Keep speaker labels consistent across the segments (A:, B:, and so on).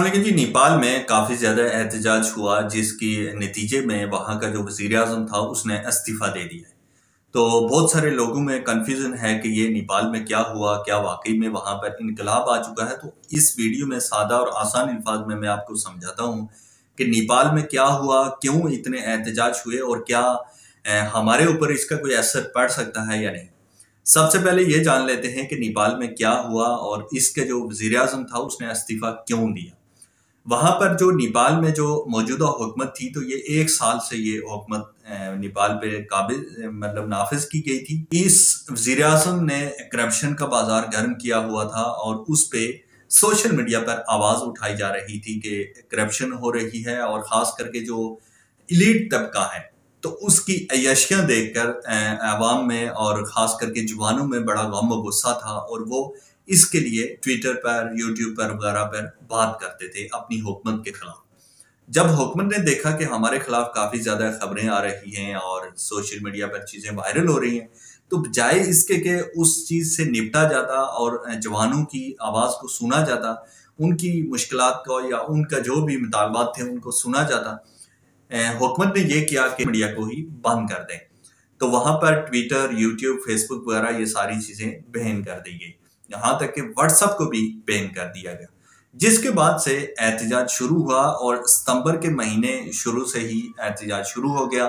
A: अस्सलाम वालेकुम जी। नेपाल में काफ़ी ज़्यादा एहतजाज हुआ जिसकी नतीजे में वहाँ का जो वज़ीर आज़म था उसने इस्तीफ़ा दे दिया। तो बहुत सारे लोगों में कन्फ्यूज़न है कि ये नेपाल में क्या हुआ, क्या वाकई में वहाँ पर इनकलाब आ चुका है। तो इस वीडियो में सादा और आसान अल्फाज में मैं आपको समझाता हूँ कि नेपाल में क्या हुआ, क्यों इतने एहतजाज हुए और क्या हमारे ऊपर इसका कोई असर पड़ सकता है या नहीं। सबसे पहले ये जान लेते हैं कि नेपाल में क्या हुआ और इसके जो वज़ीर आज़म था उसने इस्तीफ़ा क्यों दिया। वहां पर जो नेपाल में जो मौजूदा हुकूमत थी तो ये 1 साल से ये हुकूमत नेपाल पे काबिज मतलब नाफिज की गई थी। इस वज़ीर आज़म ने करप्शन का बाजार गर्म किया हुआ था और उस पे सोशल मीडिया पर आवाज उठाई जा रही थी कि करप्शन हो रही है और खास करके जो इलीट तबका है तो उसकी अय्याशियां देखकर आवाम में और खास करके जवानों में बड़ा गम और गुस्सा था और वो इसके लिए ट्विटर पर, यूट्यूब पर वगैरह पर बात करते थे अपनी हुकूमत के खिलाफ। जब हुकूमत ने देखा कि हमारे खिलाफ काफी ज्यादा खबरें आ रही हैं और सोशल मीडिया पर चीजें वायरल हो रही हैं, तो बजाय इसके कि उस चीज से निपटा जाता और जवानों की आवाज को सुना जाता, उनकी मुश्किलात को या उनका जो भी मुतालबात थे उनको सुना जाता, हुकूमत ने यह किया कि मीडिया को ही बंद कर दें। तो वहां पर ट्विटर, यूट्यूब, फेसबुक वगैरह ये सारी चीजें बैन कर दी गई। यहाँ तक कि व्हाट्सएप को भी बैन कर दिया गया, जिसके बाद से एहतजाज शुरू हुआ और सितंबर के महीने शुरू से ही एहतजाज शुरू हो गया।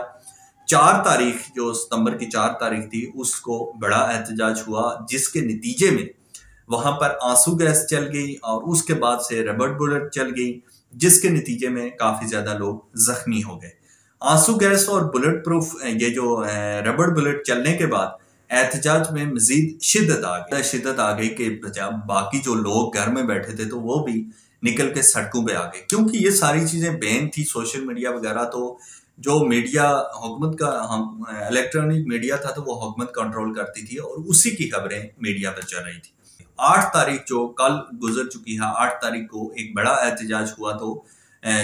A: 4 तारीख, जो सितंबर की 4 तारीख थी, उसको बड़ा एहतजाज हुआ जिसके नतीजे में वहां पर आंसू गैस चल गई और उसके बाद से रबड़ बुलेट चल गई जिसके नतीजे में काफी ज्यादा लोग जख्मी हो गए। आंसू गैस और बुलेट प्रूफ ये जो रबड़ बुलेट चलने के बाद एहतजाज में मजीद शिद्दत आ गई कि जब बाकी जो लोग घर में बैठे थे तो वो भी निकल के सड़कों पे आ गए, क्योंकि ये सारी चीजें बैन थी, सोशल मीडिया वगैरह। तो जो मीडिया हुकूमत का, हम इलेक्ट्रॉनिक मीडिया था तो वो हुकूमत कंट्रोल करती थी और उसी की खबरें मीडिया पर चल रही थी। 8 तारीख जो कल गुजर चुकी है, 8 तारीख को एक बड़ा एहतजाज हुआ। तो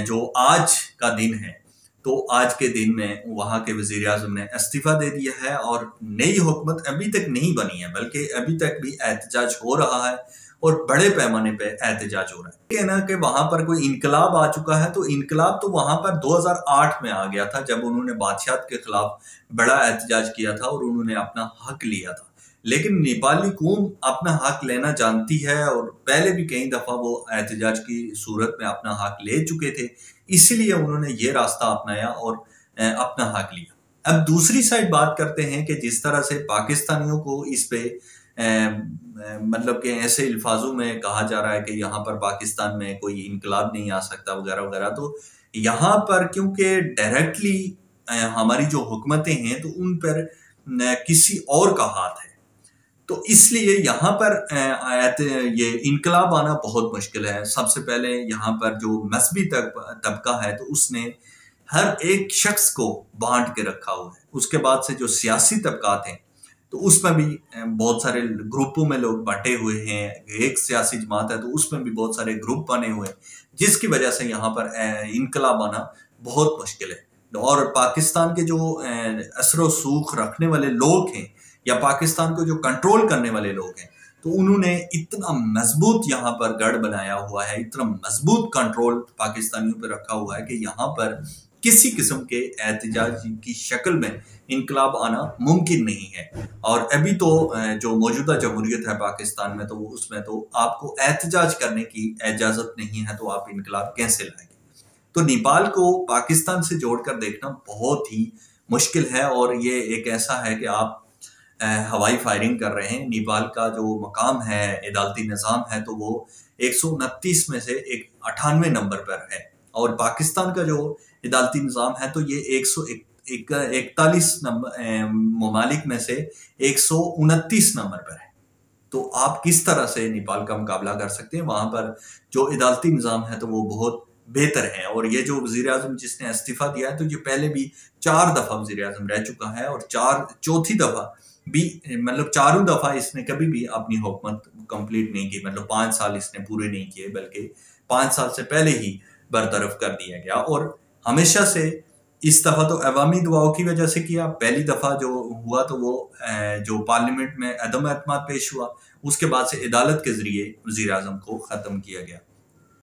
A: जो आज का दिन है, तो आज के दिन में वहां के वजीर आजम ने इस्तीफा दे दिया है और नई हुकूमत अभी तक नहीं बनी है, बल्कि अभी तक भी एहतजाज हो रहा है और बड़े पैमाने पे एहतजाज हो रहा है। कहना कि वहां पर कोई इनकलाब आ चुका है, तो इनकलाब तो वहां पर 2008 में आ गया था जब उन्होंने बादशाह के खिलाफ बड़ा एहतजाज किया था और उन्होंने अपना हक लिया था। लेकिन नेपाली कौम अपना हक लेना जानती है और पहले भी कई दफा वो एहतजाज की सूरत में अपना हक ले चुके थे, इसलिए उन्होंने ये रास्ता अपनाया और अपना हक लिया। अब दूसरी साइड बात करते हैं कि जिस तरह से पाकिस्तानियों को इस पे मतलब कि ऐसे अल्फाजों में कहा जा रहा है कि यहाँ पर पाकिस्तान में कोई इनकलाब नहीं आ सकता वगैरह वगैरह, तो यहाँ पर क्योंकि डायरेक्टली हमारी जो हुकूमतें हैं तो उन पर किसी और का हाथ है, तो इसलिए यहाँ पर ये इनकलाब आना बहुत मुश्किल है। सबसे पहले यहाँ पर जो मजहबी तबका है तो उसने हर एक शख्स को बांट के रखा हुआ है। उसके बाद से जो सियासी तबकात हैं तो उसमें भी बहुत सारे ग्रुपों में लोग बांटे हुए हैं। एक सियासी जमात है तो उसमें भी बहुत सारे ग्रुप बने हुए हैं, जिसकी वजह से यहाँ पर इनकलाब आना बहुत मुश्किल है। और पाकिस्तान के जो असर व सूख रखने वाले लोग हैं या पाकिस्तान को जो कंट्रोल करने वाले लोग हैं, तो उन्होंने इतना मजबूत यहाँ पर गढ़ बनाया हुआ है, इतना मजबूत कंट्रोल पाकिस्तानियों पर रखा हुआ है कि यहाँ पर किसी किस्म के एहतजाज की शक्ल में इनकलाब आना मुमकिन नहीं है। और अभी तो जो मौजूदा जमहूरियत है पाकिस्तान में, तो उसमें तो आपको एहतजाज करने की इजाजत नहीं है, तो आप इनकलाब कैसे लाएंगे। तो नेपाल को पाकिस्तान से जोड़कर देखना बहुत ही मुश्किल है और ये एक ऐसा है कि आप हवाई फायरिंग कर रहे हैं। नेपाल का जो मकाम है, अदालती निज़ाम है, तो वो 129 में से 98 नंबर पर है और पाकिस्तान का जो अदालती निज़ाम है तो ये 141 नंबर ममालिक में से 129 नंबर पर है। तो आप किस तरह से नेपाल का मुकाबला कर सकते हैं। वहां पर जो अदालती निज़ाम है तो वो बहुत बेहतर है। और ये जो वजीर आजम जिसने इस्तीफा दिया है तो ये पहले भी 4 दफा वजीर आजम रह चुका है और चौथी दफा भी, मतलब 4 दफा इसने कभी भी अपनी हुकूमत कंप्लीट नहीं की, मतलब 5 साल इसने पूरे नहीं किए, बल्कि 5 साल से पहले ही बरतरफ कर दिया गया। और हमेशा से इस दफा तो अवामी दुआओं की वजह से किया। पहली दफा जो हुआ तो वो जो पार्लियामेंट में अदम एतमाद पेश हुआ, उसके बाद से अदालत के जरिए वजीर आजम को खत्म किया गया।